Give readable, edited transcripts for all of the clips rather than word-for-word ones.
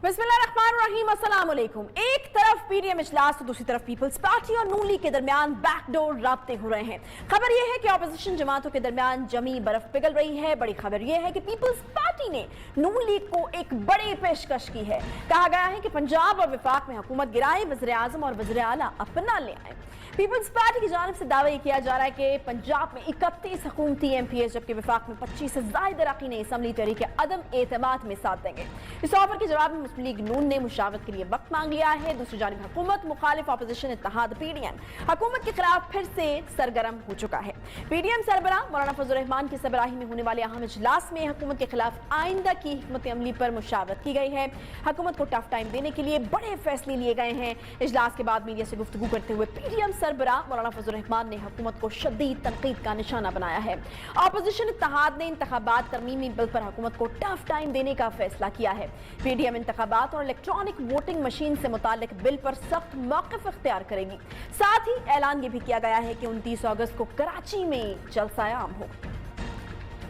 बिस्मिल्लाहिर्रहमानिर्रहीम, अस्सलाम वालेकुम। एक तरफ पीडीएम इजलास तो दूसरी तरफ पीपल्स पार्टी और नून लीग के दरमियान बैकडोर राब्ते हो रहे हैं। खबर यह है कि अपोजिशन जमातों के दरमियान जमी बर्फ पिघल रही है। बड़ी खबर यह है कि पीपल्स पार्टी ने नून लीग को एक बड़ी पेशकश की है। कहा गया है कि पंजाब और विफाक में हुकूमत गिराए, वज़ीर आज़म और वज़ीर आला अपना ले आए। पीपल्स पार्टी की जानिब से दावा किया जा रहा है कि पंजाब में 31 हुकूमती MPs जबकि विफाक में 25 से ज़ायद अरकान असम्बली तहरीक अदम एतमाद में साथ देंगे। इस ऑफर के जवाब में मुस्लिम लीग नून ने मुशावरत के लिए वक्त मांग लिया है। दूसरी जानिब हुकूमत मुखालिफ अपोजिशन इत्तेहाद PDM हुकूमत के खिलाफ फिर से सरगर्म हो चुका है। PDM सरबराह मौलाना फजल रहमान की सरबराही में होने वाले अहम इजलास में हुकूमत के खिलाफ आइंदा की हिकमत अमली पर मुशावरत की गई है। हुकूमत को टफ टाइम देने के लिए बड़े फैसले लिए गए हैं। इजलास के बाद मीडिया से गुफ्तगू करते हुए PDM सरबराह मौलाना फजल रहमान ने हुकूमत को शदीद तनकीद का निशाना बनाया है। अपोजिशन इत्तेहाद ने इंतखाबात तरमीमी बिल पर हुकूमत को टफ टाइम देने का फैसला किया है। PDM इंतखाबात और इलेक्ट्रॉनिक वोटिंग मशीन से मुताल्लिक बिल पर सख्त मौक़िफ़ इख्तियार करेगी। साथ ही ऐलान ये भी किया गया है कि 29 अगस्त को कराची में जलसा आम होगा।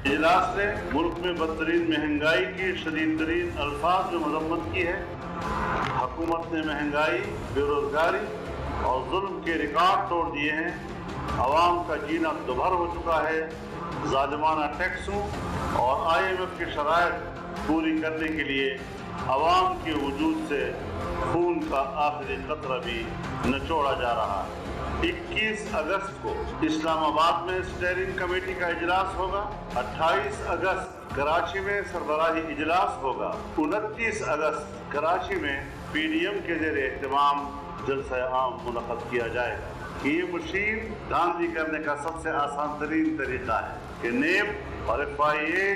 इजलास ने मुल्क में बदतरीन महंगाई की शदीद तरीन अल्फाज में मजम्मत की है। हुकूमत ने महंगाई, बेरोजगारी और जुल्म के रिकॉर्ड तोड़ दिए हैं। आवाम का जीना दुभर हो चुका है। जालिमाना टैक्सों और IMF की शराइत पूरी करने के लिए आवाम के वजूद से खून का आखिरी कतरा भी निचोड़ा जा रहा है। 21 अगस्त को इस्लामाबाद में स्टीयरिंग कमेटी का इजलास होगा। 28 अगस्त कराची में सरबराही इजलास होगा। 29 अगस्त कराची में PDM के ज़ेर एहतमाम जलसा आम मुनक़द किया जाएगा। ये मशीन धांधली करने का सबसे आसान तरीन तरीका है कि नेब और FIA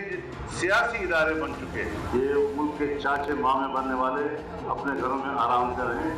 सियासी इदारे बन चुके हैं। ये मुल्क के चाचे मामे बनने वाले अपने घरों में आराम कर रहे हैं।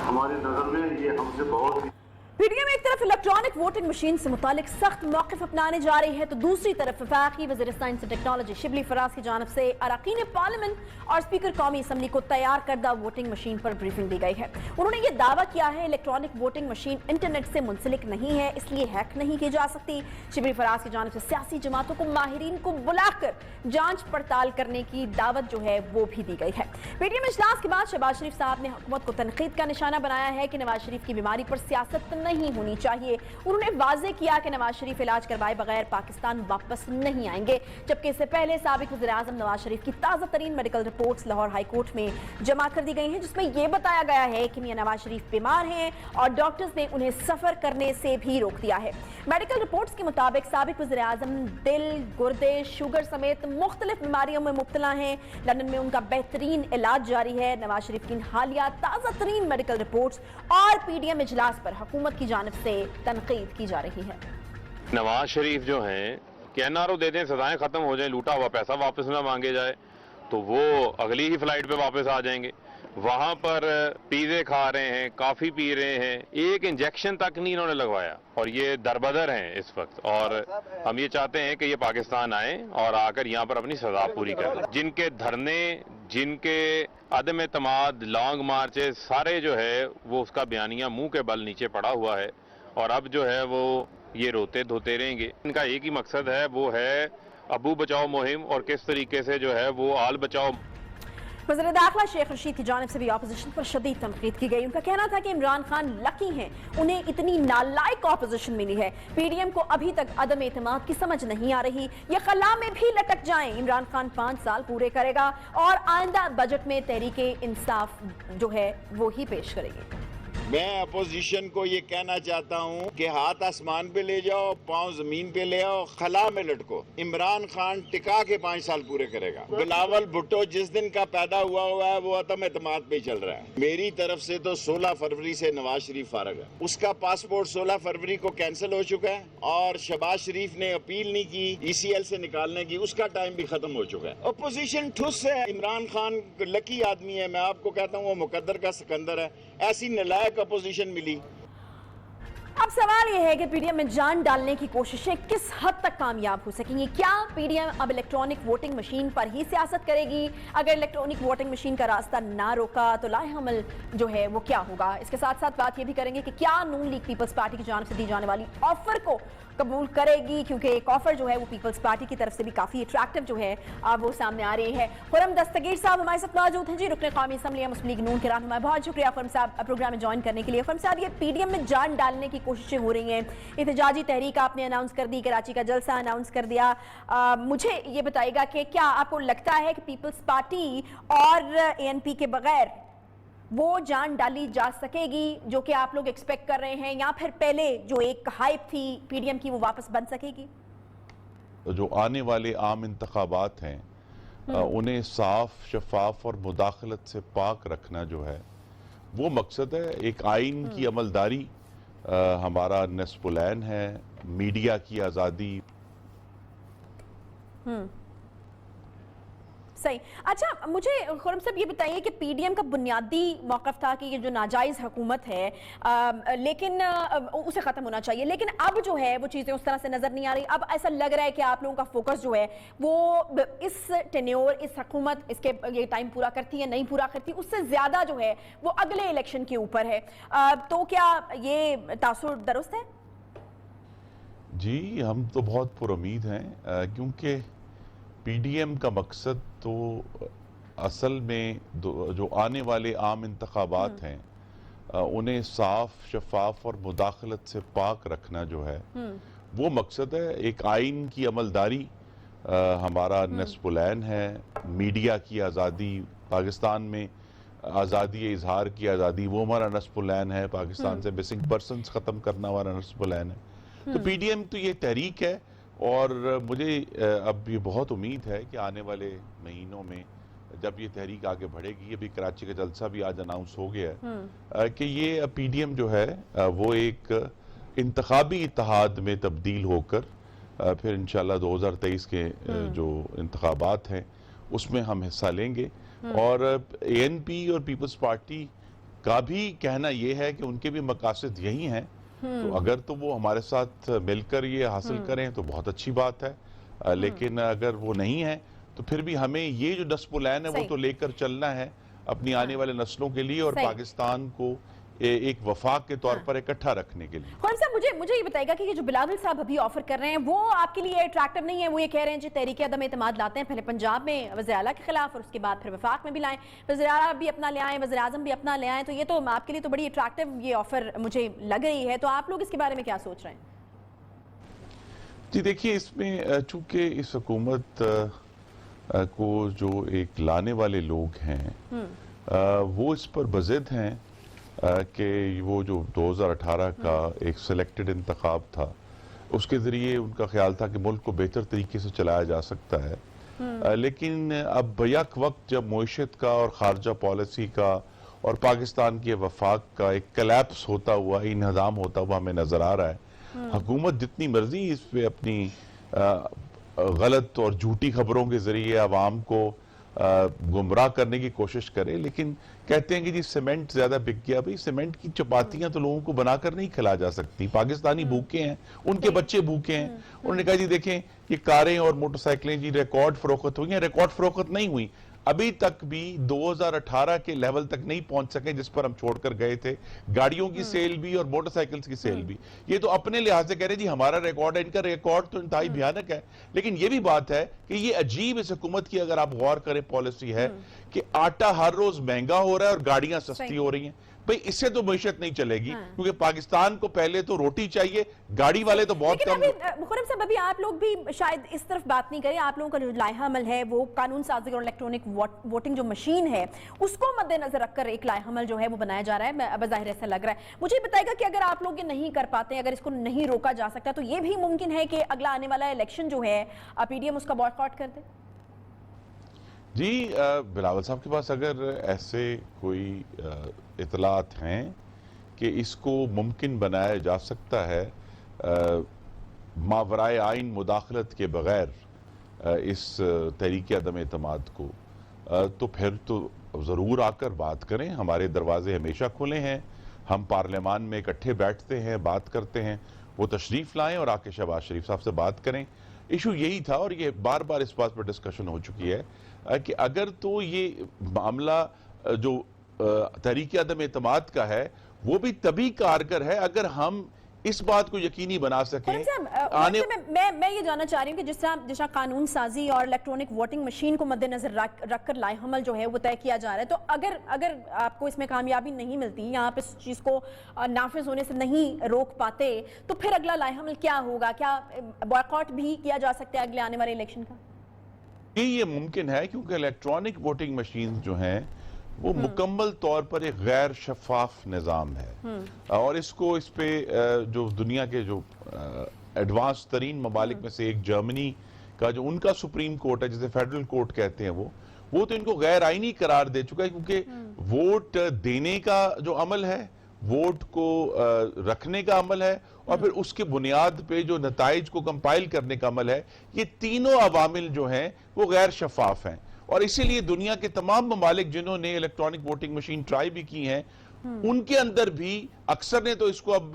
हमारी नज़र में ये हमसे बहुत PDM एक तरफ इलेक्ट्रॉनिक वोटिंग मशीन से मुतालिक सख्त मौक़िफ़ अपनाने जा रही है तो दूसरी तरफ वफाकी वज़ीर साइंस और टेक्नोलॉजी शिबली फराज की जानिब से अरकान पार्लियामेंट और स्पीकर कौमी असम्बली को तैयार करदा वोटिंग मशीन पर ब्रीफिंग दी गई है। उन्होंने ये दावा किया है इलेक्ट्रॉनिक वोटिंग मशीन इंटरनेट से मुंसलिक नहीं है, इसलिए हैक नहीं की जा सकती। शिबली फराज की जानिब से सियासी जमातों को माहिरीन को बुलाकर जांच पड़ताल करने की दावत जो है वो भी दी गई है। PDM इजलास के बाद शहबाज शरीफ साहब ने हुकूमत को तनकीद का निशाना बनाया है कि नवाज शरीफ की बीमारी पर सियासत नहीं होनी चाहिए। उन्होंने वाज़े किया कि नवाज शरीफ इलाज करवाए बगैर पाकिस्तान वापस नहीं आएंगे, जबकि इससे पहले साबिक वज़ीर आज़म नवाज शरीफ की ताज़ा तरीन medical reports Lahore high court में जमा कर दी गई हैं, जिसमें यह बताया गया है कि मियां नवाज शरीफ बीमार हैं और डॉक्टर्स ने उन्हें सफर करने से भी रोक दिया है। मेडिकल रिपोर्ट्स के मुताबिक साबिक वज़ीर आज़म दिल, गुर्दे, शुगर समेत मुख्तलिफ बीमारियों में मुब्तला हैं। लंदन में उनका बेहतरीन इलाज जारी है। नवाज शरीफ की हालिया ताज़ा तरीन मेडिकल रिपोर्ट्स और PDM इजलास पर हुकूमत की जानिब से तनकीद की जा रही है। नवाज शरीफ जो हैं कि NRO दे दें, सजाएं खत्म हो जाएं, लूटा हुआ पैसा वापस ना मांगे जाए तो वो अगली ही फ्लाइट पे वापस आ जाएंगे। वहां पर पिज़्ज़े खा रहे हैं, कॉफी पी रहे हैं, एक इंजेक्शन तक नहीं इन्होंने लगवाया और ये दरबदर हैं इस वक्त। और हम ये चाहते हैं कि ये पाकिस्तान आए और आकर यहाँ पर अपनी सजा पूरी करें। जिनके धरने, जिनके अदम एतमाद, लॉन्ग मार्चेस सारे जो है वो उसका बयानिया मुंह के बल नीचे पड़ा हुआ है और अब जो है वो ये रोते धोते रहेंगे। इनका एक ही मकसद है, वो है अबू बचाओ मुहिम और किस तरीके से जो है वो आल बचाओ। वज़ीर दाखिला शेख रशीद की जानिब से भी अपोजिशन पर शदीद तनकीद की गई। उनका कहना था कि इमरान खान लकी हैं, उन्हें इतनी नालायक अपोजिशन मिली है। PDM को अभी तक अदम एतमाद की समझ नहीं आ रही, ये खला में भी लटक जाएं। इमरान खान 5 साल पूरे करेगा और आइंदा बजट में तहरीक इंसाफ जो है वो ही पेश करेगी। मैं अपोजिशन को ये कहना चाहता हूँ कि हाथ आसमान पे ले जाओ, पाँव जमीन पे ले आओ, खला में लटको। इमरान खान टिका के 5 साल पूरे करेगा। बिलावल भुट्टो जिस दिन का पैदा हुआ है वो अदम एतमाद पे चल रहा है। मेरी तरफ से तो 16 फरवरी से नवाज शरीफ फारग है। उसका पासपोर्ट 16 फरवरी को कैंसिल हो चुका है और शहबाज शरीफ ने अपील नहीं की ECL से निकालने की, उसका टाइम भी खत्म हो चुका है। अपोजिशन ठुस है। इमरान खान लकी आदमी है, मैं आपको कहता हूँ वो मुकद्दर का सिकंदर है। ऐसी नलायक अपोजिशन मिली। अब सवाल यह है कि पीडीएम में जान डालने की कोशिशें किस हद तक कामयाब हो सकेंगी। क्या पीडीएम अब इलेक्ट्रॉनिक वोटिंग मशीन पर ही सियासत करेगी? अगर इलेक्ट्रॉनिक वोटिंग मशीन का रास्ता ना रोका तो लाएहमल जो है वो क्या होगा? इसके साथ साथ बात ये भी करेंगे कि क्या नून लीग पीपल्स पार्टी की जानिब से दी जाने वाली ऑफर को कबूल करेगी, क्योंकि एक ऑफर जो है वो पीपल्स पार्टी की तरफ से भी काफी अट्रैक्टिव जो है वो सामने आ रही है। खुरम दस्तगीर साहब हमारे साथ मौजूद हैं जी, रुकने कौमी असम्बली मुस्लिम लीग नून के रहनुमा। बहुत शुक्रिया खुरम साहब प्रोग्राम में ज्वाइन करने के लिए। खुरम साहब, ये पीडीएम में जान डालने की कोशिशें हो रही हैं, एहतजाजी तहरीक आपने अनाउंस कर दी, कराची का जलसा अनाउंस कर दिया। मुझे ये बताइएगा कि क्या आपको लगता है कि पीपल्स पार्टी और एएनपी के बगैर वो जान डाली जा सकेगी जो कि आप लोग एक्सपेक्ट कर रहे हैं, या फिर पहले जो एक हाइप थी पीडीएम की वो वापस बन सकेगी? जो आने वाले आम इंतखाबात हैं उन्हें साफ, शफाफ और मुदाखलत से पाक रखना जो है वो मकसद है। एक आइन की अमलदारी हमारा नस्पुलैन है, मीडिया की आज़ादी। सही। अच्छा, मुझे खुरम साहब ये बताइए कि पीडीएम का बुनियादी मौक़िफ़ था कि ये जो नाजायज़ हुकूमत है लेकिन उसे ख़त्म होना चाहिए, लेकिन अब जो है वो चीज़ें उस तरह से नज़र नहीं आ रही। अब ऐसा लग रहा है कि आप लोगों का फोकस जो है वो इस टेन्योर, इस हुकूमत इसके ये टाइम पूरा करती है नहीं पूरा करती, उससे ज़्यादा जो है वो अगले इलेक्शन के ऊपर है। तो क्या ये तासुर दुरुस्त है? जी, हम तो बहुत पुरुमीद हैं क्योंकि पीडीएम का मकसद तो असल में जो आने वाले आम इंतखाबात हैं उन्हें साफ, शफाफ और मुदाखलत से पाक रखना जो है वो मकसद है। एक आइन की अमलदारी हमारा नस्पुलैन है, मीडिया की आज़ादी, पाकिस्तान में आज़ादी इजहार की आज़ादी वो हमारा नस्पुलैन है, पाकिस्तान से मिसिंग पर्सनस ख़त्म करना हमारा नस्पुलैन है। तो पीडीएम तो ये तहरीक है और मुझे अब ये बहुत उम्मीद है कि आने वाले महीनों में जब ये तहरीक आगे बढ़ेगी, अभी कराची का जलसा भी आज अनाउंस हो गया है कि ये पीडीएम जो है वो एक इंतखाबी इत्तेहाद में तब्दील होकर फिर इंशाल्लाह 2023 के जो इंतखाबात हैं उसमें हम हिस्सा लेंगे। और एएनपी और पीपल्स पार्टी का भी कहना ये है कि उनके भी मकासद यही हैं, तो अगर तो वो हमारे साथ मिलकर ये हासिल करें तो बहुत अच्छी बात है, लेकिन अगर वो नहीं है तो फिर भी हमें ये जो नस्पुलैन है वो तो लेकर चलना है अपनी आने वाले नस्लों के लिए और पाकिस्तान को एक वफाक के तौर पर इकट्ठा रखने के लिए। खुरम साहब, मुझे ये बताइएगा कि ये जो बिलावल साहब अभी ऑफर कर रहे हैं वो आपके लिए अट्रैक्टिव नहीं है? वो ये कह रहे हैं जी तहरीक अदम एतमाद लाते हैं, पहले पंजाब में वज़ीर आला के खिलाफ और उसके बाद फिर वफाक में भी लाएं, वज़ीर आला भी अपना ले आए, वज़ीर आज़म भी अपना ले आए, तो ये तो आपके लिए तो बड़ी अट्रैक्टिव ये ऑफर मुझे लग रही है। तो आप लोग इसके बारे में क्या सोच रहे हैं? जी देखिए, इसमें चूंकि इस हुकूमत को जो एक लाने वाले लोग हैं वो इस पर बज़िद हैं कि वो जो 2018 का एक सिलेक्टेड इंतखाब था उसके ज़रिए उनका ख्याल था कि मुल्क को बेहतर तरीके से चलाया जा सकता है, लेकिन अब बैक वक्त जब मईशत का और खारजा पॉलिसी का और पाकिस्तान के वफाक का एक कलैप्स होता हुआ, इन्हदाम होता हुआ हमें नज़र आ रहा है। हुकूमत जितनी मर्जी इस पे अपनी गलत और झूठी खबरों के ज़रिए आवाम को गुमराह करने की कोशिश करे, लेकिन कहते हैं कि जी सीमेंट ज्यादा बिक गया। भाई सीमेंट की चपातियां तो लोगों को बनाकर नहीं खिला जा सकती। पाकिस्तानी भूखे हैं, उनके बच्चे भूखे हैं। उन्होंने कहा जी देखें ये कारें और मोटरसाइकिलें जी रिकॉर्ड फरोख्त हुई हैं, रिकॉर्ड फरोख्त नहीं हुई, अभी तक भी 2018 के लेवल तक नहीं पहुंच सके जिस पर हम छोड़कर गए थे। गाड़ियों की सेल भी और मोटरसाइकिल्स की सेल भी, ये तो अपने लिहाज से कह रहे जी हमारा रिकॉर्ड है, इनका रिकॉर्ड तो इंतहाई भयानक है। लेकिन ये भी बात है कि ये अजीब इस हुकूमत की अगर आप गौर करें पॉलिसी है कि आटा हर रोज महंगा हो रहा है और गाड़ियां सस्ती हो रही हैं। भाई इससे तो मईशत नहीं चलेगी, क्योंकि पाकिस्तान को पहले तो रोटी चाहिए, गाड़ी वाले तो बहुत कम। खुरम साहब, अभी आप लोग भी शायद इस तरफ बात नहीं करें। आप लोगों का जो लाइहा अमल है वो कानून साजी और इलेक्ट्रॉनिक वोटिंग जो मशीन है उसको मद्देनजर रखकर एक लाइहा अमल जो है वो बनाया जा रहा है, बज़ाहिर ऐसा लग रहा है। मुझे बताएगा कि अगर आप लोग ये नहीं कर पाते, अगर इसको नहीं रोका जा सकता, तो ये भी मुमकिन है कि अगला आने वाला इलेक्शन जो है पीडीएम उसका बॉयकॉट कर दे? जी बिलावल साहब के पास अगर ऐसे कोई इतलात हैं कि इसको मुमकिन बनाया जा सकता है मावराए आइन मुदाखलत के बगैर इस तहरीक अदम एतमाद को, तो फिर तो ज़रूर आकर बात करें। हमारे दरवाजे हमेशा खुले हैं हम पार्लियामान में इकट्ठे बैठते हैं, बात करते हैं, वो तशरीफ लाएं और आके शहबाज शरीफ साहब से बात करें। इशू यही था और ये बार बार इस बात पर डिस्कशन हो चुकी है कि अगर तो ये मामला जो तहरीक अदम एतमाद का है वो भी तभी कारगर है अगर हम इस बात को यकीनी बना सकें। मैं ये जानना चाह रही हूँ कि जिस तरह कानून साजी और इलेक्ट्रॉनिक वोटिंग मशीन को मद्देनजर रखकर लाएहमल जो है वो तय किया जा रहा है, तो अगर आपको इसमें कामयाबी नहीं मिलती, यहाँ पे इस चीज़ को नाफिज होने से नहीं रोक पाते, तो फिर अगला लाएहमल क्या होगा? क्या बॉयकॉट भी किया जा सकता है अगले आने वाले इलेक्शन का? ये मुमकिन है क्योंकि इलेक्ट्रॉनिक वोटिंग मशीन जो हैं वो मुकम्मल तौर पर एक गैर शफाफ निज़ाम है और इसको इस पे जो दुनिया के जो एडवांस तरीन ममालिक में से एक जर्मनी का जो उनका सुप्रीम कोर्ट है, जिसे फेडरल कोर्ट कहते हैं, वो तो इनको गैर आईनी करार दे चुका है क्योंकि वोट देने का जो अमल है, वोट को रखने का अमल है और फिर उसके बुनियाद पे जो नताइज को कंपाइल करने का अमल है, ये तीनों अवामिल जो हैं वो गैर शफाफ हैं। और इसीलिए दुनिया के तमाम ममालिक जिन्होंने इलेक्ट्रॉनिक वोटिंग मशीन ट्राई भी की हैं, उनके अंदर भी अक्सर ने तो इसको अब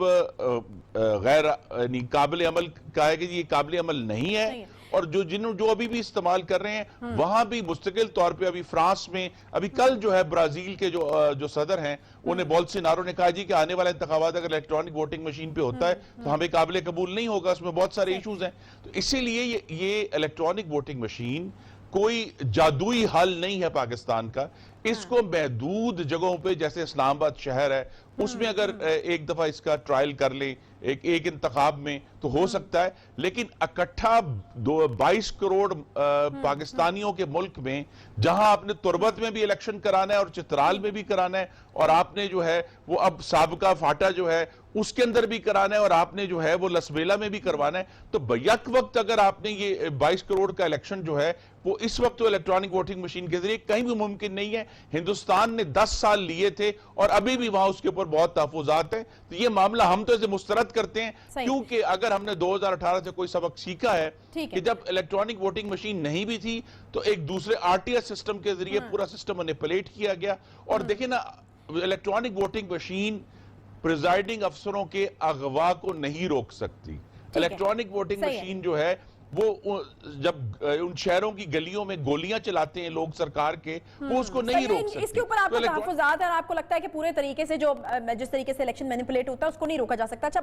गैर काबिल अमल कहा है कि ये काबिल अमल नहीं है और जो अभी भी इस्तेमाल कर रहे हैं वहां भी मुस्तकिल तौर पे अभी फ्रांस में अभी कल जो है ब्राजील के जो सदर हैं उन्हें बोल्सोनारो ने कहा जी कि आने वाला इंतखाबात अगर इलेक्ट्रॉनिक वोटिंग मशीन पे होता है तो हमें काबिल कबूल नहीं होगा, उसमें बहुत सारे इश्यूज हैं। तो इसीलिए ये इलेक्ट्रॉनिक वोटिंग मशीन कोई जादुई हल नहीं है पाकिस्तान का। इसको महदूद जगहों पे जैसे इस्लामाबाद शहर है उसमें अगर एक दफा इसका ट्रायल कर ले एक इंतखाब में तो हो सकता है, लेकिन इकट्ठा 22 करोड़ पाकिस्तानियों के मुल्क में जहां आपने तुरबत में भी इलेक्शन कराना है और चित्राल में भी कराना है और आपने जो है वो अब साबका फाटा जो है उसके अंदर भी कराना है और आपने जो है वो लसबेला में भी करवाना है, तो बैक वक्त अगर आपने ये 22 करोड़ का इलेक्शन जो है वो इस वक्त तो इलेक्ट्रॉनिक वोटिंग मशीन के जरिए कहीं भी मुमकिन नहीं है। हिंदुस्तान ने 10 साल लिए थे और अभी भी वहां उसके ऊपर बहुत तहफुजात हैं। तो ये मामला हम तो इसे मुस्तरद करते हैं क्योंकि अगर हमने 2018 से कोई सबक सीखा है कि जब इलेक्ट्रॉनिक वोटिंग मशीन नहीं भी थी तो एक दूसरे आरटीएस सिस्टम के जरिए पूरा सिस्टम मैनिपुलेट किया गया। और देखिए ना, इलेक्ट्रॉनिक वोटिंग मशीन प्रिजाइडिंग अफसरों के अगवा को नहीं रोक सकती। इलेक्ट्रॉनिक वोटिंग मशीन जो है वो जब उन शहरों की गलियों में गोलियां चलाते हैं लोग सरकार के, वो उसको नहीं रोक सकते। इसके ऊपर आपका तहफ़्फ़ुज़ात है और आपको लगता है कि पूरे तरीके से जिस तरीके से इलेक्शन मैनिपुलेट होता है उसको नहीं रोका जा सकता। अच्छा,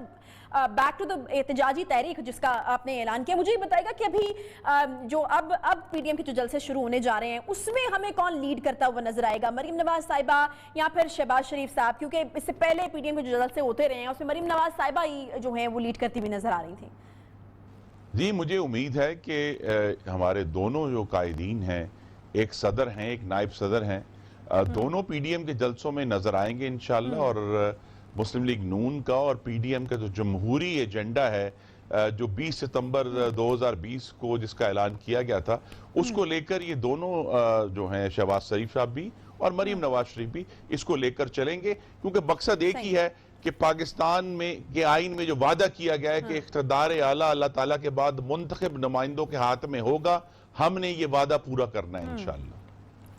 बैक टू द एहतजाजी तहरीक जिसका आपने ऐलान किया, मुझे ये बताएगा कि अभी जो अब पीडीएम के जो जलसे शुरू होने जा रहे हैं उसमें हमें कौन लीड करता हुआ नजर आएगा? मरीम नवाज साहिबा या फिर शहबाज शरीफ साहब? क्योंकि इससे पहले पीडीएम के जो जलसे होते रहे हैं उसमें मरीम नवाज साहिबा ही जो है वो लीड करती हुई नजर आ रही थी। जी, मुझे उम्मीद है कि हमारे दोनों जो कायदीन हैं, एक सदर हैं एक नायब सदर हैं, दोनों पीडीएम के जलसों में नजर आएंगे इंशाल्लाह। और मुस्लिम लीग नून का और पीडीएम का जो जमहूरी एजेंडा है जो 20 सितंबर 2020 को जिसका ऐलान किया गया था उसको लेकर ये दोनों जो हैं शहबाज शरीफ साहब भी और मरीम नवाज शरीफ भी इसको लेकर चलेंगे क्योंकि मकसद एक ही है कि पाकिस्तान में के आइन में जो वादा किया गया है कि इख्तिदार आला अल्लाह ताला के बाद मुंतखब नुमाइंदों के हाथ में होगा, हमने ये वादा पूरा करना है इंशाल्लाह।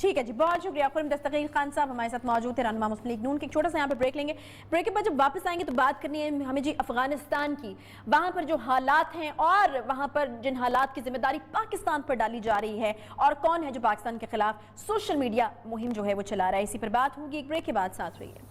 ठीक है जी, बहुत शुक्रिया। खुरम दस्तगीर खान साहब हमारे साथ मौजूद थे, रहनुमा मुस्लिम लीग नून। एक छोटा सा यहाँ पे ब्रेक लेंगे। ब्रेक के बाद जब वापस आएंगे तो बात करनी है हमें जी अफगानिस्तान की। वहाँ पर जो हालात हैं और वहाँ पर जिन हालात की जिम्मेदारी पाकिस्तान पर डाली जा रही है और कौन है जो पाकिस्तान के खिलाफ सोशल मीडिया मुहिम जो है वो चला रहा है, इसी पर बात होगी। एक ब्रेक के बाद साथ रहिए।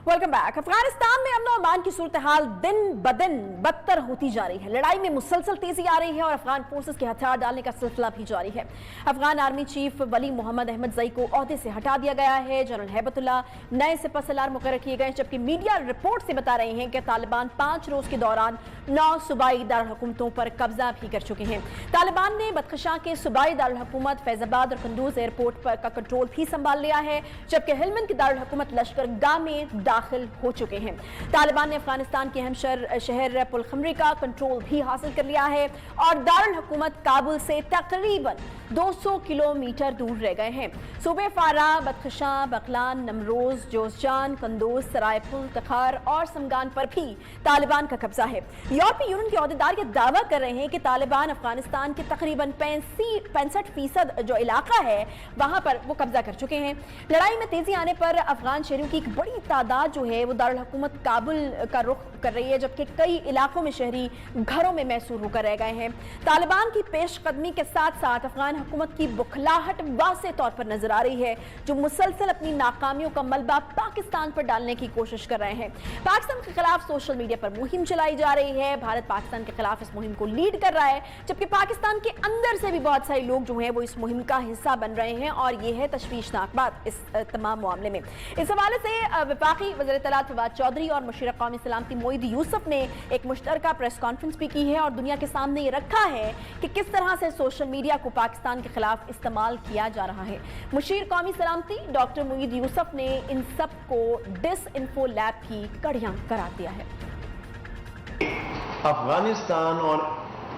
Welcome back. अफगानिस्तान में अमन और अमान की सूरत हाल दिन ब दिन बदतर होती जा रही है। लड़ाई में मुसलसल तेजी आ रही है और अफगान फोर्सेस के हथियार डालने का सिलसिला भी जारी है। अफगान आर्मी चीफ वली मोहम्मद अहमद जई को ओहदे से हटा दिया गया है। जनरल हैबतुल्लाह नए सिपहसालार मुकर्रर किए गए, जबकि मीडिया रिपोर्ट से बता रहे हैं कि तालिबान 5 रोज के दौरान 9 सूबाई दारुल हुकूमतों पर कब्जा भी कर चुके हैं। तालिबान ने बदखशां के सूबाई दारुल हुकूमत फैजाबाद और कंदूज एयरपोर्ट पर का कंट्रोल भी संभाल लिया है, जबकि हेलमंद की दारुल हुकूमत लश्कर गाह में दाखिल हो चुके हैं। तालिबान ने अफगानिस्तान के अहम शहर पुलखमरी का कंट्रोल भी हासिल कर लिया है और दारुल हुकूमत काबुल से तकरीबन 200 किलोमीटर दूर रह गए हैं। सूबे फारा, बदखशां, बकलान, नमरोज, जोसजान, कंदोज, सरायपुल, तखार और समगान पर भी तालिबान का कब्जा है। यूरोपीय यूनियन के अहदेदार ये दावा कर रहे हैं कि तालिबान अफगानिस्तान के तकरीबन 65% जो इलाका है वहां पर वो कब्जा कर चुके हैं। लड़ाई में तेजी आने पर अफगान शहरियों की एक बड़ी तादाद जो है वो दारुल हुकूमत काबुल का रुख कर रही है, जबकि कई इलाकों में शहरी घरों में महसूर होकर रह गए हैं। तालिबान की पेशकदमी के साथ साथ अफगान हुकूमत की बुखलाहट वाज़ेह तौर पर नजर आ रही है, जो मुसलसल अपनी नाकामियों का मलबा पाकिस्तान पर डालने की कोशिश कर रहे हैं। पाकिस्तान के खिलाफ सोशल मीडिया पर मुहिम चलाई जा रही है। भारत पाकिस्तान के खिलाफ इस मुहिम को लीड कर रहा है, जबकि पाकिस्तान के अंदर से भी बहुत सारे लोग जो हैं वो इस मुहिम का हिस्सा बन रहे हैं और ये है तशवीशनाक बात इस तमाम मामले में। इस हवाले से वफाकी वज़ीर इत्तलात फवाद चौधरी और मुशीर कौमी सलामती मोईद यूसुफ ने एक मुश्तरका प्रेस कॉन्फ्रेंस भी की है और दुनिया के सामने ये रखा है कि किस तरह से सोशल मीडिया को पाकिस्तान के खिलाफ इस्तेमाल किया जा रहा है। मुशीर कौमी सलामती डॉक्टर मोईद यूसुफ ने इन सब को डिसइंफो लैब की कड़ियां करार दिया है। अफगानिस्तान और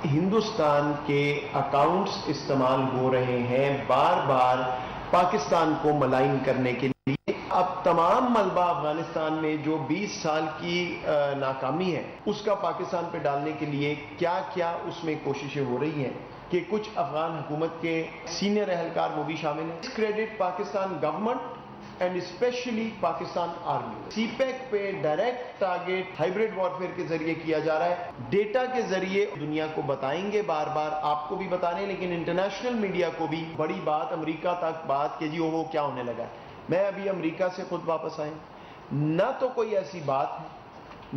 हिंदुस्तान के अकाउंट्स इस्तेमाल हो रहे हैं बार बार पाकिस्तान को मलाइन करने के लिए। अब तमाम मलबा अफगानिस्तान में जो 20 साल की नाकामी है उसका पाकिस्तान पे डालने के लिए क्या क्या उसमें कोशिशें हो रही हैं कि कुछ अफगान हुकूमत के सीनियर एहलकार वो भी शामिल हैं। Credit Pakistan government and specially Pakistan army. CPEC पे डायरेक्ट टारगेट हाइब्रिड वॉरफेयर के जरिए किया जा रहा है। डेटा के जरिए दुनिया को बताएंगे, बार बार आपको भी बता रहे हैं, लेकिन इंटरनेशनल मीडिया को भी बड़ी बात अमेरिका तक बात कि जी वो क्या होने लगा है। मैं अभी अमेरिका से खुद वापस आया, ना तो कोई ऐसी बात है,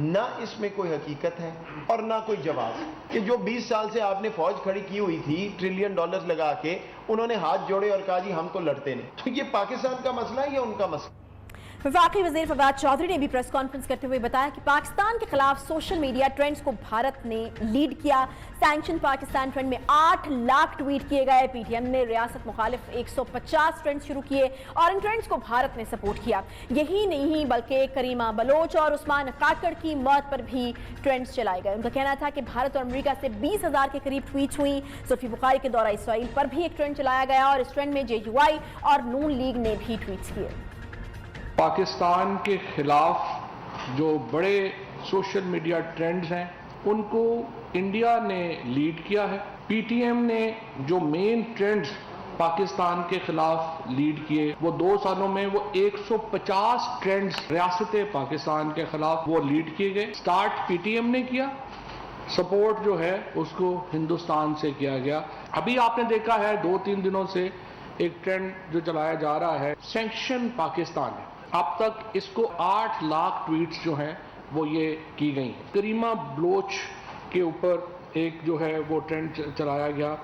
ना इसमें कोई हकीकत है और ना कोई जवाब कि जो 20 साल से आपने फौज खड़ी की हुई थी $ट्रिलियन लगा के, उन्होंने हाथ जोड़े और कहा जी हम तो लड़ते नहीं। तो ये पाकिस्तान का मसला है या उनका मसला? वफाकी वज़ीर फवाद चौधरी ने भी प्रेस कॉन्फ्रेंस करते हुए बताया कि पाकिस्तान के खिलाफ सोशल मीडिया ट्रेंड्स को भारत ने लीड किया। सैंक्शन पाकिस्तान ट्रेंड में 8 लाख ट्वीट किए गए। पीटीएम ने रियासत मुखालिफ 150 ट्रेंड्स शुरू किए और इन ट्रेंड्स को भारत ने सपोर्ट किया। यही नहीं बल्कि करीमा बलोच और उस्मान काकड़ की मौत पर भी ट्रेंड्स चलाए गए। उनका कहना था कि भारत और अमेरिका से 20,000 के करीब ट्वीट्स हुई। सुल्फी बुखारी के दौरा इसराइल पर भी एक ट्रेंड चलाया गया और इस ट्रेंड में JUI और नून लीग ने भी ट्वीट्स किए। पाकिस्तान के खिलाफ जो बड़े सोशल मीडिया ट्रेंड्स हैं उनको इंडिया ने लीड किया है। पीटीएम ने जो मेन ट्रेंड्स पाकिस्तान के खिलाफ लीड किए वो 2 सालों में वो 150 ट्रेंड्स रियासत पाकिस्तान के खिलाफ वो लीड किए गए। स्टार्ट पीटीएम ने किया, सपोर्ट जो है उसको हिंदुस्तान से किया गया। अभी आपने देखा है 2-3 दिनों से एक ट्रेंड जो चलाया जा रहा है सैंक्शन पाकिस्तान है। अब तक इसको 8 लाख ट्वीट्स जो हैं वो ये की गई हैं। करीमा बलोच के ऊपर एक जो है वो ट्रेंड चलाया गया।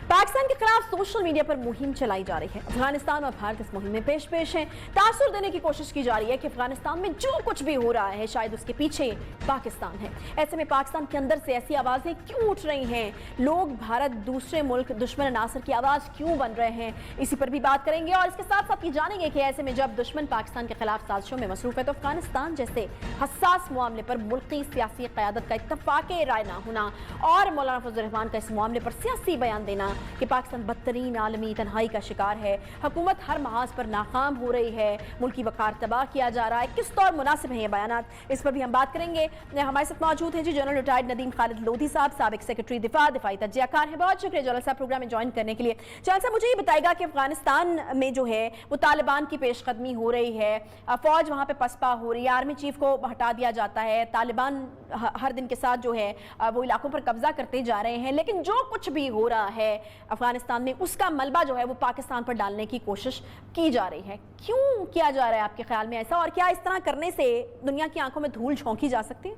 पाकिस्तान के खिलाफ सोशल मीडिया पर मुहिम चलाई जा रही है। अफगानिस्तान और भारत इस मुहिम में पेश हैं। तासुर देने की कोशिश की जा रही है कि अफगानिस्तान में जो कुछ भी हो रहा है शायद उसके पीछे पाकिस्तान है। ऐसे में पाकिस्तान के अंदर से ऐसी आवाजें क्यों उठ रही हैं? लोग भारत दूसरे मुल्क दुश्मन नासर की आवाज क्यों बन रहे हैं? इसी पर भी बात करेंगे और इसके साथ साथ ये जानेंगे कि ऐसे में जब दुश्मन पाकिस्तान के खिलाफ साजिशों में मसरूफ है तो अफगानिस्तान जैसे हसास मामले पर मुल्की सियासी क़यादत का इत्तफाक राय ना होना और मौलाना फजल रहमान का इस मामले पर सियासी बयान देना कि पाकिस्तान बदतरीन आलमी तन्हाई का शिकार है, हुकूमत हर महाज पर नाकाम हो रही है, मुल्की वकार तबाह किया जा रहा है, किस तौर मुनासिब है ये बयानात, इस पर भी हम बात करेंगे। हमारे साथ मौजूद हैं जी जनरल रिटायर्ड नदीम खालिद लोधी साहब, साबिक सेक्रेटरी दिफाई तजियाकार हैं। बहुत शुक्रिया जनरल साहब प्रोग्राम में ज्वाइन करने के लिए। जनरल साहब मुझे ये बताएगा कि अफगानिस्तान में जो है वो तालिबान की पेशकदमी हो रही है, फौज वहाँ पे पसपा हो रही है, आर्मी चीफ को हटा दिया जाता है, तालिबान हर दिन के साथ जो है वो इलाकों पर कब्जा करते जा रहे हैं, लेकिन जो कुछ भी हो रहा है अफगानिस्तान में उसका मलबा जो है वो पाकिस्तान पर डालने की कोशिश की जा रही है। क्यों किया जा रहा है आपके ख्याल में ऐसा, और क्या इस तरह करने से दुनिया की आंखों में धूल झोंकी जा सकती है?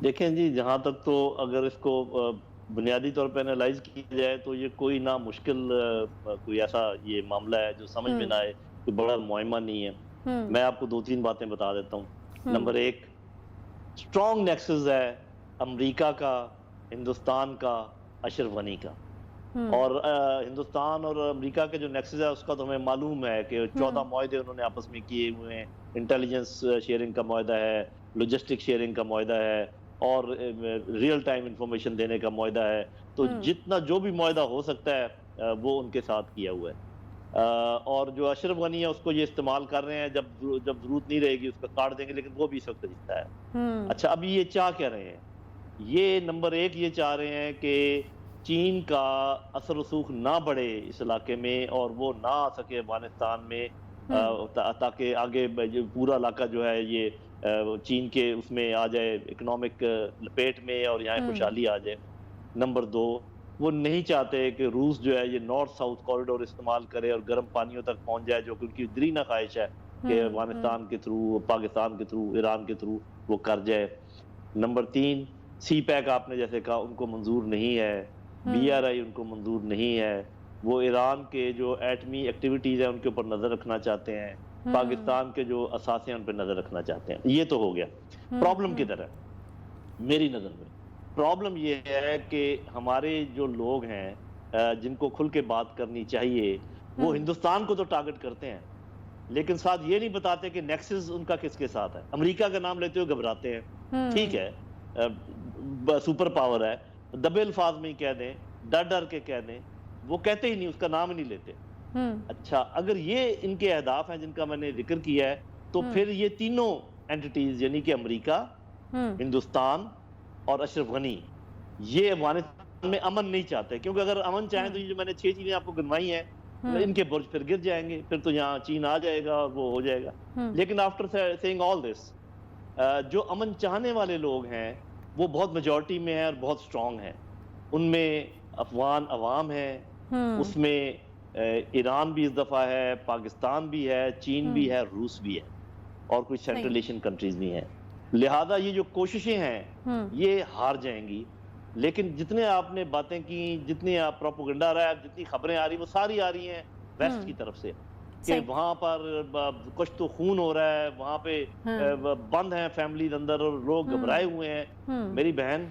देखें जी, जहां तक तो अगर इसको बुनियादी तौर पर एनालाइज किया जाए तो ये कोई ना मुश्किल कोई ऐसा ये मामला है जो समझ में ना आए, कोई बड़ा मुआयमा नहीं है। मैं आपको 2-3 बातें बता देता हूँ। नंबर 1, स्ट्रॉन्ग नेक्सस है अमेरिका का, हिंदुस्तान का, अशरफ गनी का। اور ہندوستان اور امریکہ کے جو نیکسس ہے اس کا تو ہمیں معلوم ہے کہ 14 معاہدے انہوں نے آپس میں کیے ہوئے ہیں. انٹیلیجنس شیئرنگ کا معاہدہ ہے, لاجسٹک شیئرنگ کا معاہدہ ہے, اور ریئل ٹائم انفارمیشن دینے کا معاہدہ ہے. تو جتنا جو بھی معاہدہ ہو سکتا ہے وہ ان کے ساتھ کیا ہوا ہے. اور جو اشرف غنی ہے اس کو یہ استعمال کر رہے ہیں, جب ضرورت نہیں رہے گی اس کا کاٹ دیں گے, لیکن وہ بھی اس وقت رشتہ ہے. اچھا, ابھی یہ چاہ کیا رہے ہیں؟ یہ نمبر 1 یہ چاہ رہے ہیں کہ چین کا اثر رسوخ نہ بڑھے اس علاقے میں اور وہ نہ آ سکے افغانستان میں, تاکہ آگے پورا علاقہ جو ہے یہ چین کے اس میں آ جائے, اکنامک لپیٹ میں, اور یہاں خوشحالی آ جائے. نمبر 2, وہ نہیں چاہتے کہ روس جو ہے یہ نارتھ ساؤتھ کوریڈور استعمال کرے اور گرم پانیوں تک پہنچ جائے, جو کہ ان کی درینا خواہش ہے کہ افغانستان کے تھرو, پاکستان کے تھرو, ایران کے تھرو وہ کر جائے. نمبر 3, سی پیک آپ نے جیسے کہا ان کو منظور نہیں ہے, BRI ان کو منظور نہیں ہے. وہ ایران کے جو ایٹمی ایکٹیویٹیز ہیں ان کے اوپر نظر رکھنا چاہتے ہیں, پاکستان کے جو اثاثے ہیں ان پہ نظر رکھنا چاہتے ہیں. یہ تو ہو گیا. پرابلم کدھر ہے؟ میری نظر میں پرابلم یہ ہے کہ ہمارے جو لوگ ہیں جن کو کھل کے بات کرنی چاہیے, وہ ہندوستان کو تو ٹارگٹ کرتے ہیں, لیکن ساتھ یہ نہیں بتاتے کہ نیکسس ان کا کس کے ساتھ ہے. امریکہ کا نام لیتے ہوئے گھبراتے ہیں, ٹھیک ہے, سپر پاور ہے, دبے الفاظ میں ہی کہہ دیں, ڈر کے کہہ دیں, وہ کہتے ہی نہیں, اس کا نام ہی نہیں لیتے. اچھا, اگر یہ ان کے اہداف ہیں جن کا میں نے ذکر کیا ہے, تو پھر یہ تینوں اینٹیز یعنی کہ امریکہ, ہندوستان اور اشرف غنی, یہ افغانستان میں امن نہیں چاہتے. کیونکہ اگر امن چاہیں تو یہ جو میں نے 6 چیزیں آپ کو گنوائی ہیں, ان کے برج پھر گر جائیں گے, پھر تو یہاں چین آ جائے گا اور وہ ہو جائے گا. لیکن آفٹر سیئنگ آل دس, جو امن چاہنے والے لوگ ہیں وہ بہت میجورٹی میں ہیں اور بہت سٹرونگ ہیں. ان میں افغان عوام ہے, اس میں ایران بھی اس دفعہ ہے, پاکستان بھی ہے, چین بھی ہے, روس بھی ہے, اور کچھ سینٹرل ایشین کنٹریز بھی ہیں. لہذا یہ جو کوششیں ہیں یہ ہار جائیں گی. لیکن جتنے آپ نے باتیں کی, جتنی آپ پروپیگنڈا رہا ہے, جتنی خبریں آ رہی, وہ ساری آ رہی ہیں ویسٹ کی طرف سے کہ وہاں پر کچھ تو خون ہو رہا ہے, وہاں پہ بند ہیں فیملیز اندر اور لوگ گھبرائے ہوئے ہیں. میری بہن,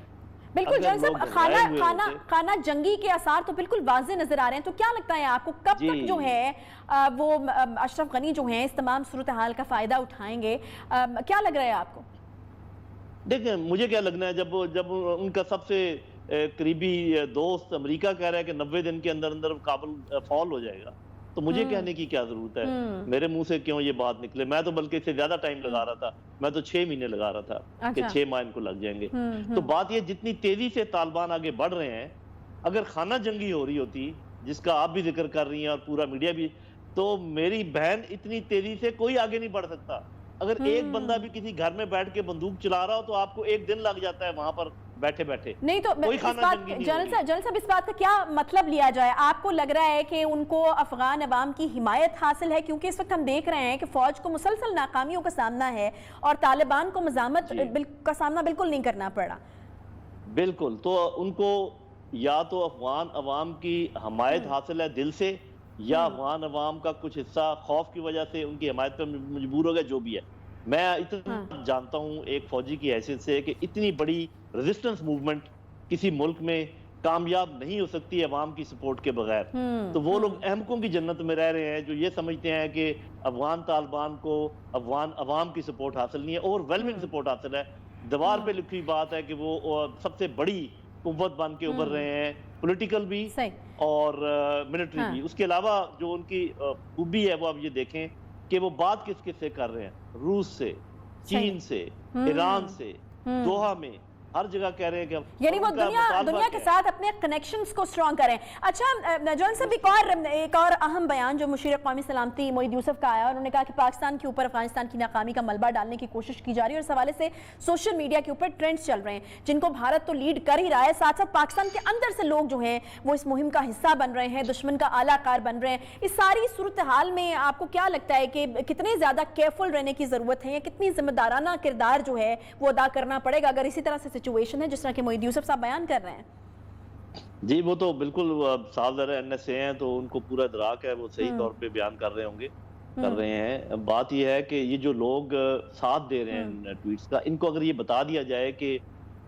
بالکل جان صاحب, خانہ جنگی کے آثار تو بالکل واضح نظر آ رہے ہیں. تو کیا لگتا ہے آپ کو کب تک جو ہے وہ اشرف غنی جو ہیں اس تمام صورتحال کا فائدہ اٹھائیں گے؟ کیا لگ رہا ہے آپ کو؟ دیکھیں, مجھے کیا لگنا ہے, جب ان کا سب سے قریبی دوست امریکہ کہہ رہا ہے کہ 90 دن کے اندر اندر کابل فال ہو جائے گا, تو مجھے کہنے کی کیا ضرورت ہے؟ میرے منہ سے کیوں یہ بات نکلے؟ میں تو بلکہ اس سے زیادہ ٹائم لگا رہا تھا, میں تو 6 مہینے لگا رہا تھا کہ 6 ماہ ان کو لگ جائیں گے. تو بات یہ, جتنی تیزی سے طالبان آگے بڑھ رہے ہیں, اگر خانہ جنگی ہو رہی ہوتی جس کا آپ بھی ذکر کر رہی ہیں اور پورا میڈیا بھی, تو میری بہن اتنی تیزی سے کوئی آگے نہیں بڑھ سکتا. اگر ایک بندہ بھی کسی گھر میں بیٹھ کے بندوق چلا رہا ہو تو آپ کو 1 دن لگ جاتا ہے وہاں پر بیٹھے بیٹھے. نہیں تو جنرل صاحب اس بات کا کیا مطلب لیا جائے؟ آپ کو لگ رہا ہے کہ ان کو افغان عوام کی حمایت حاصل ہے؟ کیونکہ اس وقت ہم دیکھ رہے ہیں کہ فوج کو مسلسل ناکامیوں کا سامنا ہے اور طالبان کو مزاحمت کا سامنا بالکل نہیں کرنا پڑا. بالکل, تو ان کو یا تو افغان عوام کی حمایت حاصل ہے دل سے, یا افغان عوام کا کچھ حصہ خوف کی وجہ سے ان کی حمایت پہ مجبور ہو گیا. جو بھی ہے, میں اتنا جانتا ہوں ایک فوجی کی حیثیت سے کہ اتنی بڑی ریزسٹنس موومنٹ کسی ملک میں کامیاب نہیں ہو سکتی عوام کی سپورٹ کے بغیر. تو وہ لوگ احمقوں کی جنت میں رہ رہے ہیں جو یہ سمجھتے ہیں کہ افغان طالبان کو افغان عوام کی سپورٹ حاصل نہیں ہے, اوور ویلمنگ سپورٹ حاصل ہے. دیوار پہ لکھی بات ہے کہ وہ سب سے بڑی قوت بن کے ابھر رہے ہیں, پولیٹیکل بھی اور ملٹری بھی. اس کے علاوہ جو ان کی خوبی ہے وہ آپ یہ دیکھیں کہ وہ بات کس سے کر رہے ہیں, روس سے, چین سے, ایران سے, دوحہ میں, ہر جگہ کہہ رہے ہیں کہ یعنی وہ دنیا کے ساتھ اپنے کنیکشنز کو سٹرونگ کریں. اچھا جان صاحب, ایک اور اہم بیان جو مشیر قومی سلامتی معید یوسف کا آیا, انہوں نے کہا کہ پاکستان کے اوپر افغانستان کی ناکامی کا ملبہ ڈالنے کی کوشش کی جا رہی ہے, اور اس حوالے سے سوشل میڈیا کے اوپر ٹرینڈز چل رہے ہیں جن کو بھارت تو لیڈ کر ہی رہا ہے, ساتھ ساتھ پاکستان کے اندر سے لوگ جو ہیں وہ اس مہم کا حصہ بن رہے ہیں, دشمن کا اعلیٰ کار بن رہے ہیں. اس ساری صورتحال میں آپ کو کیا لگتا ہے کہ کتنے زیادہ کیئرفل رہنے کی ضرورت ہے, یا کتنی ذمہ دارانہ کردار جو ہے وہ ادا کرنا پڑے گا اگر اسی طرح سے سچویشن ہے جس طرح کہ معید یوسف صاحب بیان کر رہے ہیں؟ جی, وہ تو بالکل صاف ظاہر ہے NSA ہیں تو ان کو پورا ادراک ہے, وہ صحیح طور پہ بیان کر رہے ہوں گے, کر رہے ہیں. بات یہ ہے کہ یہ جو لوگ ساتھ دے رہے ہیں ٹویٹس کا, ان کو اگر یہ بتا دیا جائے کہ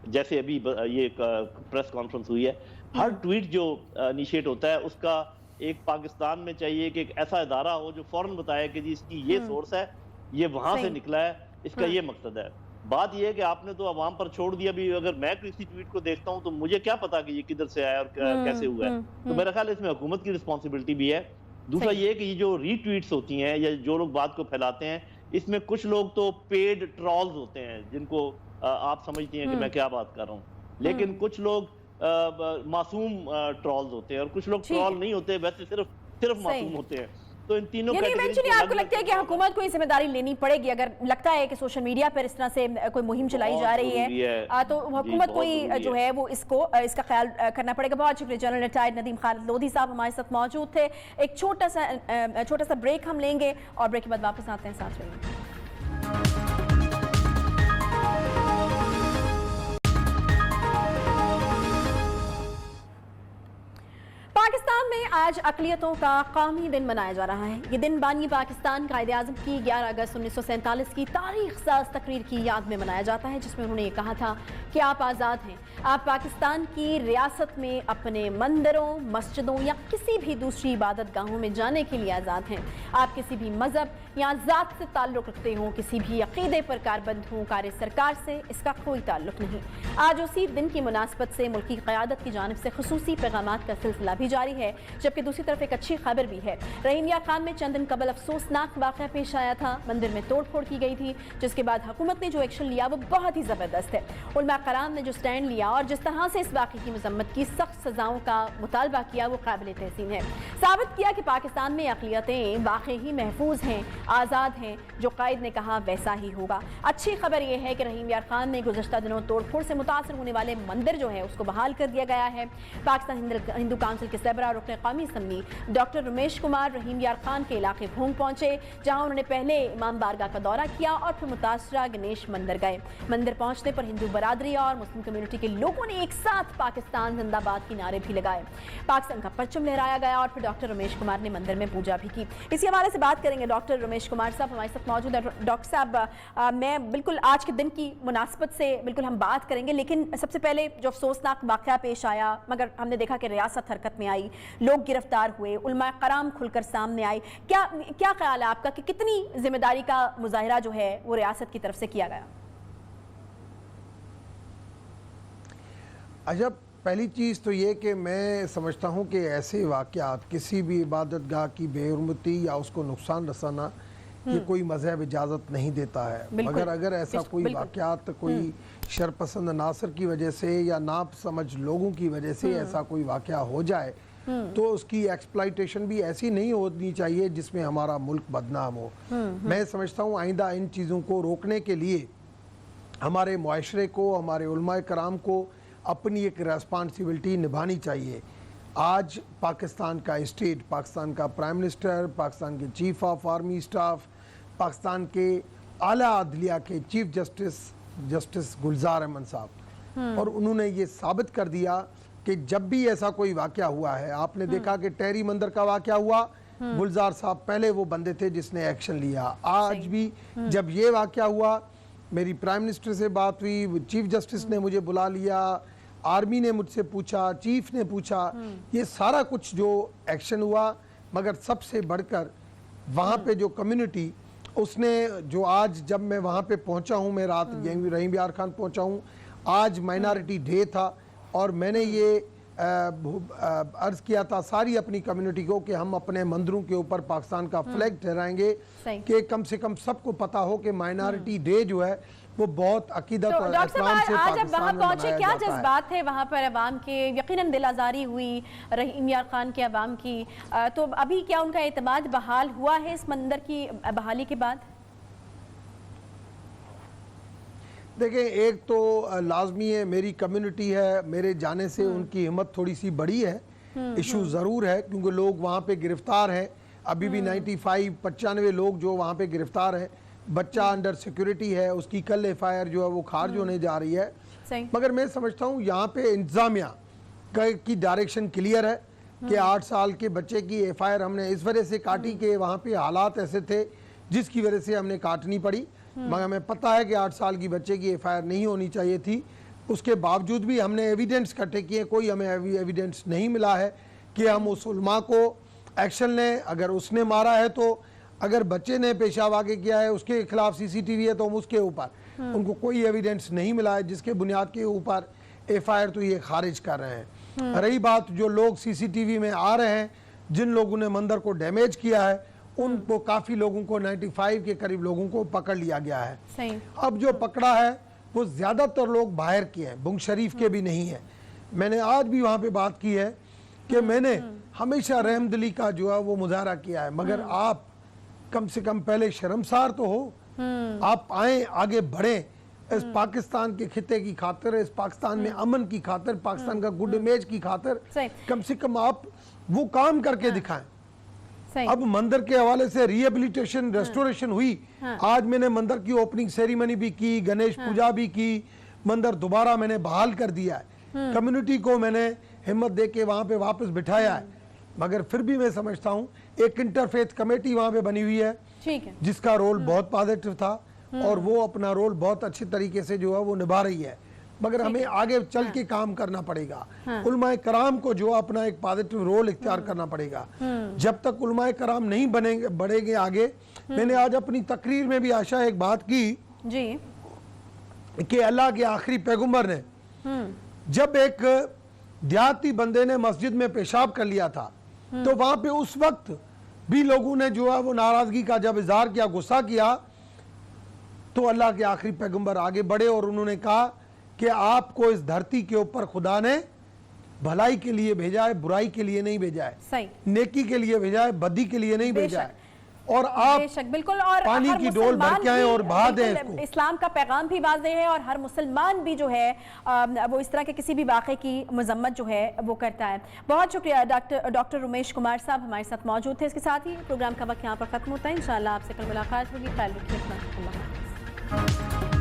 جیسے ابھی یہ پریس کانفرنس ہوئی ہے, ہر ٹویٹ جو انیشیٹ ہوتا ہے اس کا ایک پاکستان میں چاہیے کہ ایک ایسا ادارہ ہو جو فوراً بتائے کہ جی اس کی یہ سورس ہے، یہ وہاں سے نکلا ہے، اس کا یہ مقصد ہے۔ بات یہ ہے کہ آپ نے تو عوام پر چھوڑ دیا، بھی اگر میں کسی ٹویٹ کو دیکھتا ہوں تو مجھے کیا پتا کہ یہ کدھر سے آیا اور کیسے ہوا ہے، تو میرا خیال ہے اس میں حکومت کی رسپانسبلٹی بھی ہے۔ دوسرا یہ کہ یہ جو ری ٹویٹس ہوتی ہیں یا جو لوگ بات کو پھیلاتے ہیں، اس میں کچھ لوگ تو پیڈ ٹرولز ہوتے ہیں جن کو آپ سمجھتی ہیں کہ میں کیا بات کر رہا ہوں، لیکن کچھ لوگ معصوم ٹرولز ہوتے ہیں اور کچھ لوگ ٹرول نہیں ہوتے، ویسے صرف معصوم ہوتے ہیں۔ تو ان تینوں یعنی ایونچولی آپ کو لگتا ہے کہ حکومت کو یہ ذمہ داری لینی پڑے گی اگر لگتا ہے کہ سوشل میڈیا پر اس طرح سے کوئی مہم چلائی جا رہی ہے تو حکومت کو ہی جو ہے وہ اس کا خیال کرنا پڑے گا۔ بہت شکریہ جنرل ریٹائرڈ ندیم خالد لودھی صاحب ہمارے ساتھ موجود تھے۔ ایک چھوٹا سا بریک ہم لیں گے اور بریک کے بعد واپس آتے ہیں، ساتھ رہیے۔ پاکستان میں آج اقلیتوں کا قومی دن منایا جا رہا ہے۔ یہ دن بانی پاکستان قائد اعظم کی 11 اگست 1947 کی تاریخ ساز تقریر کی یاد میں منایا جاتا ہے، جس میں انہوں نے یہ کہا تھا کہ آپ آزاد ہیں، آپ پاکستان کی ریاست میں اپنے مندروں، مسجدوں یا کسی بھی دوسری عبادت گاہوں میں جانے کے لیے آزاد ہیں۔ آپ کسی بھی مذہب یا ذات سے تعلق رکھتے ہوں، کسی بھی عقیدے پر کاربند ہوں، کار سرکار سے اس کا کوئی تعلق نہیں۔ آج اسی دن کی مناسبت سے ملکی قیادت کی جانب سے خصوصی پیغامات کا سلسلہ بھی جاری ہے، جبکہ دوسری طرف ایک اچھی خبر بھی ہے۔ رحیم یار خان میں چند دن قبل افسوسناک واقعہ پیش آیا تھا، مندر میں توڑ پھوڑ کی گئی تھی، جس کے بعد حکومت نے جو ایکشن لیا وہ بہت ہی زبردست ہے۔ علماء کرام نے جو سٹینڈ لیا اور جس طرح سے اس واقعے کی مذمت کی، سخت سزاؤں کا مطالبہ کیا، وہ قابل تحسین ہے۔ ثابت کیا کہ پاکستان میں اقلیتیں واقعی ہی محفوظ ہیں، آزاد ہیں، جو قائد نے کہا ویسا ہی ہوگا۔ اچھی خبر یہ ہے کہ رحیم یار خان نے گزشتہ دنوں توڑ پھوڑ سے متاثر ہونے والے مندر جو ہے اس کو بحال کر دیا گیا ہے۔ پاکستان ہندو کونسل کے سربراہ رکن قومی اسمبلی ڈاکٹر رمیش کمار رحیم یار خان کے علاقے بھونگ پہنچے، جہاں انہوں نے پہلے امام بارگاہ کا دورہ کیا اور پھر متاثرہ گنیش مندر گئے۔ مندر پہنچنے پر ہندو برادری اور مسلم کمیونٹی کے لوگوں نے ایک ساتھ پاکستان زندہ باد کے نعرے بھی لگائے، پاکستان کا پرچم لہرایا گیا اور پھر ڈاکٹر رمیش کمار نے مندر میں پوجا بھی کی۔ اسی حوالے سے بات کریں گے، ڈاکٹر رمیش کمار صاحب ہمارے ساتھ موجود ہے۔ ڈاکٹر صاحب، میں بالکل آج کے دن کی مناسبت سے بالکل ہم بات کریں گے، لیکن سب سے پہلے جو افسوسناک واقعہ پیش آیا، مگر ہم نے دیکھا کہ ریاست حرکت میں آئی، لوگ گرفتار ہوئے، علماء کرام کھل کر سامنے آئے، کیا خیال ہے آپ کا کہ کتنی ذمہ داری کا مظاہرہ جو ہے وہ ریاست کی طرف سے کیا گیا؟ عجب، پہلی چیز تو یہ کہ میں سمجھتا ہوں کہ ایسے واقعات، کسی بھی عبادت گاہ کی بے حرمتی یا اس کو نقصان رسانا، یہ کوئی مذہب اجازت نہیں دیتا ہے، مگر اگر ایسا کوئی واقعات کوئی شرپسند عناصر کی وجہ سے یا ناپ سمجھ لوگوں کی وجہ سے ایسا کوئی واقعہ ہو جائے تو اس کی ایکسپلائٹیشن بھی ایسی نہیں ہونی چاہیے جس میں ہمارا ملک بدنام ہو۔ میں سمجھتا ہوں آئندہ ان چیزوں کو روکنے کے لیے ہمارے معاشرے کو، ہمارے علماء کرام کو اپنی ایک ریسپانسبلٹی نبھانی چاہیے۔ آج پاکستان کا اسٹیٹ، پاکستان کا پرائم منسٹر، پاکستان کے chief of army staff, Pakistan کے اعلیٰ عدلیہ کے چیف جسٹس گلزار احمد صاحب، اور انہوں نے یہ ثابت کر دیا کہ جب بھی ایسا کوئی واقعہ ہوا ہے، آپ نے دیکھا کہ ٹیری مندر کا واقعہ ہوا، گلزار صاحب پہلے وہ بندے تھے جس نے ایکشن لیا۔ آج بھی جب یہ واقعہ ہوا، میری پرائم منسٹر سے بات ہوئی، چیف جسٹس نے مجھے بلا لیا، آرمی نے مجھ سے پوچھا، چیف نے پوچھا، یہ سارا کچھ جو ایکشن ہوا، مگر سب سے بڑھ کر وہاں پہ جو کمیونٹی، اس نے جو آج جب میں وہاں پہ پہنچا ہوں، میں رات رحیم یار خان پہنچا ہوں، آج مائنارٹی ڈے تھا، اور میں نے یہ عرض کیا تھا ساری اپنی کمیونٹی کو کہ ہم اپنے مندروں کے اوپر پاکستان کا فلیگ ٹھہرائیں گے کہ کم سے کم سب کو پتا ہو کہ مائنارٹی ڈے جو ہے وہ بہت عقیدت اور احترام سے پاکستان میں منایا جاتا ہے۔ کیا جذبات تھے وہاں پر عوام کے؟ یقیناً دل آزاری ہوئی رحیم یار خان کے عوام کی، تو ابھی کیا ان کا اعتماد بحال ہوا ہے اس مندر کی بحالی کے بعد؟ دیکھیں، ایک تو لازمی ہے، میری کمیونٹی ہے، میرے جانے سے ان کی ہمت تھوڑی سی بڑی ہے، ایشو ضرور ہے کیونکہ لوگ وہاں پہ گرفتار ہیں، ابھی بھی 95 لوگ جو وہاں پہ گرفتار ہیں، بچہ انڈر سیکیورٹی ہے، اس کی کل ایف آئی آر جو ہے وہ خارج ہونے جا رہی ہے، مگر میں سمجھتا ہوں یہاں پہ انتظامیہ کی ڈائریکشن کلیئر ہے کہ 8 سال کے بچے کی ایف آئی آر ہم نے اس وجہ سے کاٹی کہ وہاں پہ حالات ایسے تھے جس کی وجہ سے ہم نے کاٹنی پڑی، مگر ہمیں پتہ ہے کہ 8 سال کی بچے کی ایف آئی آر نہیں ہونی چاہیے تھی، اس کے باوجود بھی ہم نے ایویڈنس اکٹھے کیے, کوئی ہمیں ایویڈنس نہیں ملا ہے کہ ہم اس علماء کو ایکشن لیں. اگر اس نے مارا ہے تو, اگر بچے نے پیشاب آگے کیا ہے اس کے خلاف سی سی ٹی وی ہے تو ہم اس کے اوپر, ان کو کوئی ایویڈنس نہیں ملا ہے جس کے بنیاد کے اوپر ایف آئی آر تو یہ خارج کر رہے ہیں. رہی بات جو لوگ سی سی ٹی وی میں آ رہے ہیں جن لوگوں نے مندر کو ڈیمیج کیا ہے, ان کو کافی لوگوں کو 95 کے قریب لوگوں کو پکڑ لیا گیا ہے. صحیح. اب جو پکڑا ہے وہ زیادہ تر لوگ باہر کے ہیں, بنگ شریف کے بھی نہیں ہیں. میں نے آج بھی وہاں پہ بات کی ہے کہ میں نے ہمیشہ رحم دلی کا جو ہے وہ مظاہرہ کیا ہے, مگر آپ کم سے کم پہلے شرمسار تو ہو, آپ آئیں آگے بڑھیں اس پاکستان کے خطے کی خاطر, اس پاکستان میں امن کی خاطر, پاکستان کا گڈ امیج کی خاطر کم سے کم آپ وہ کام کر کے دکھائیں. اب مندر کے حوالے سے ری ایبلیٹیشن ریسٹوریشن ہوئی, آج میں نے مندر کی اوپننگ سیریمنی بھی کی, گنیش پوجا بھی کی, مندر دوبارہ میں نے بحال کر دیا ہے, کمیونٹی کو میں نے ہمت دے کے وہاں پہ واپس بٹھایا ہے. مگر پھر بھی میں سمجھتا ہوں ایک انٹرفیتھ کمیٹی وہاں پہ بنی ہوئی ہے جس کا رول بہت پازیٹیو تھا اور وہ اپنا رول بہت اچھے طریقے سے جو ہے وہ نبھا رہی ہے. مگر ہمیں آگے چل کے کام کرنا پڑے گا, علماء کرام کو جو اپنا ایک پازیٹیو رول اختیار کرنا پڑے گا. جب تک علماء کرام نہیں بڑھیں گے آگے, میں نے آج اپنی تقریر میں بھی آشا ایک بات کی کہ اللہ کے آخری پیغمبر نے جب ایک دیہاتی بندے نے مسجد میں پیشاب کر لیا تھا تو وہاں پہ اس وقت بھی لوگوں نے جو ہے وہ ناراضگی کا جب اظہار کیا, غصہ کیا, تو اللہ کے آخری پیغمبر آگے بڑھے اور انہوں نے کہا کہ آپ کو اس دھرتی کے اوپر خدا نے بھلائی کے لیے بھیجا ہے, برائی کے لیے نہیں بھیجا ہے, نیکی کے لیے بھیجا ہے, بدی کے لیے نہیں بھیجا ہے. اور آپ بالکل, اور پانی کی ڈول بھر کے آئیں اور بہا دیں اس کو. اسلام کا پیغام بھی واضح ہے اور ہر مسلمان بھی جو ہے وہ اس طرح کے کسی بھی واقعے کی مذمت جو ہے وہ کرتا ہے. بہت شکریہ ڈاکٹر رمیش کمار صاحب ہمارے ساتھ موجود تھے. اس کے ساتھ ہی پروگرام کا وقت یہاں پر ختم ہوتا ہے. انشاءاللہ آپ سے کل ملاقات ہوگی. خیال رکھیے اپنا. اللہ حافظ.